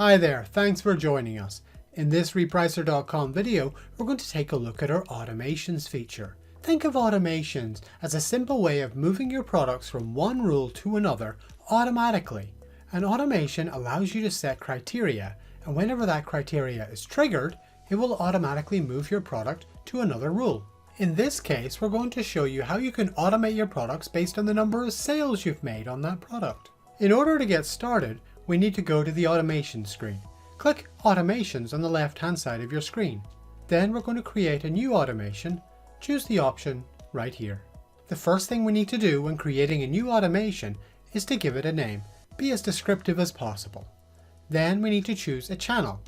Hi there, thanks for joining us. In this Repricer.com video, we're going to take a look at our automations feature. Think of automations as a simple way of moving your products from one rule to another automatically. An automation allows you to set criteria, and whenever that criteria is triggered, it will automatically move your product to another rule. In this case, we're going to show you how you can automate your products based on the number of sales you've made on that product. In order to get started, we need to go to the automation screen. Click Automations on the left-hand side of your screen. Then we're going to create a new automation. Choose the option right here. The first thing we need to do when creating a new automation is to give it a name. Be as descriptive as possible. Then we need to choose a channel.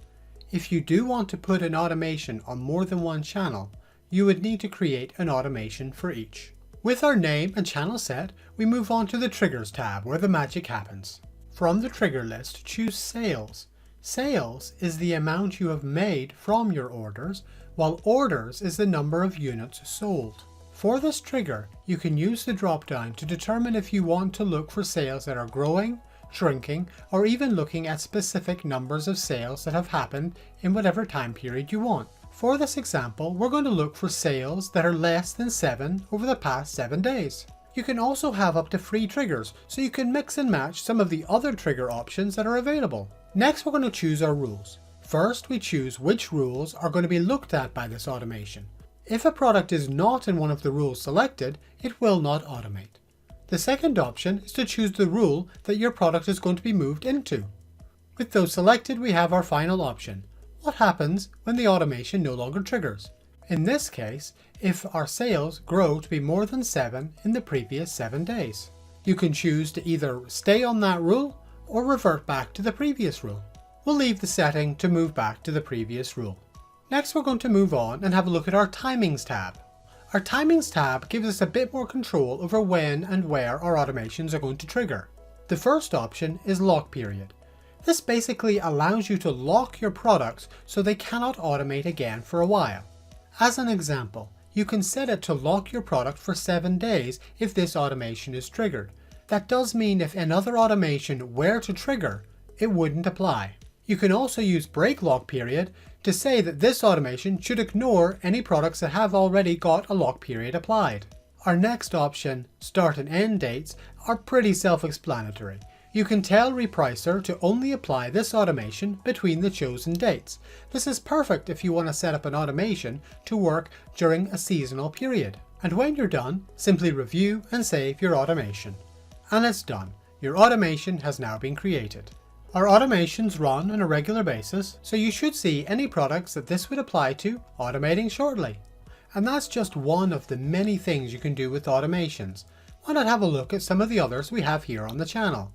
If you do want to put an automation on more than one channel, you would need to create an automation for each. With our name and channel set, we move on to the Triggers tab where the magic happens. From the trigger list, choose Sales. Sales is the amount you have made from your orders, while Orders is the number of units sold. For this trigger, you can use the drop-down to determine if you want to look for sales that are growing, shrinking, or even looking at specific numbers of sales that have happened in whatever time period you want. For this example, we're going to look for sales that are less than 7 over the past 7 days. You can also have up to 3 triggers, so you can mix and match some of the other trigger options that are available. Next, we're going to choose our rules. First, we choose which rules are going to be looked at by this automation. If a product is not in one of the rules selected, it will not automate. The second option is to choose the rule that your product is going to be moved into. With those selected, we have our final option. What happens when the automation no longer triggers? In this case, if our sales grow to be more than 7 in the previous 7 days. You can choose to either stay on that rule or revert back to the previous rule. We'll leave the setting to move back to the previous rule. Next, we're going to move on and have a look at our Timings tab. Our Timings tab gives us a bit more control over when and where our automations are going to trigger. The first option is Lock Period. This basically allows you to lock your products so they cannot automate again for a while. As an example, you can set it to lock your product for 7 days if this automation is triggered. That does mean if another automation were to trigger, it wouldn't apply. You can also use Break Lock Period to say that this automation should ignore any products that have already got a lock period applied. Our next option, Start and End Dates, are pretty self-explanatory. You can tell Repricer to only apply this automation between the chosen dates. This is perfect if you want to set up an automation to work during a seasonal period. And when you're done, simply review and save your automation. And it's done. Your automation has now been created. Our automations run on a regular basis, so you should see any products that this would apply to automating shortly. And that's just one of the many things you can do with automations. Why not have a look at some of the others we have here on the channel?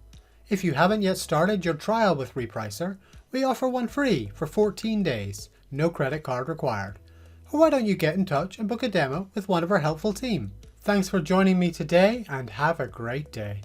If you haven't yet started your trial with Repricer, we offer one free for 14 days, no credit card required. Or why don't you get in touch and book a demo with one of our helpful team? Thanks for joining me today and have a great day.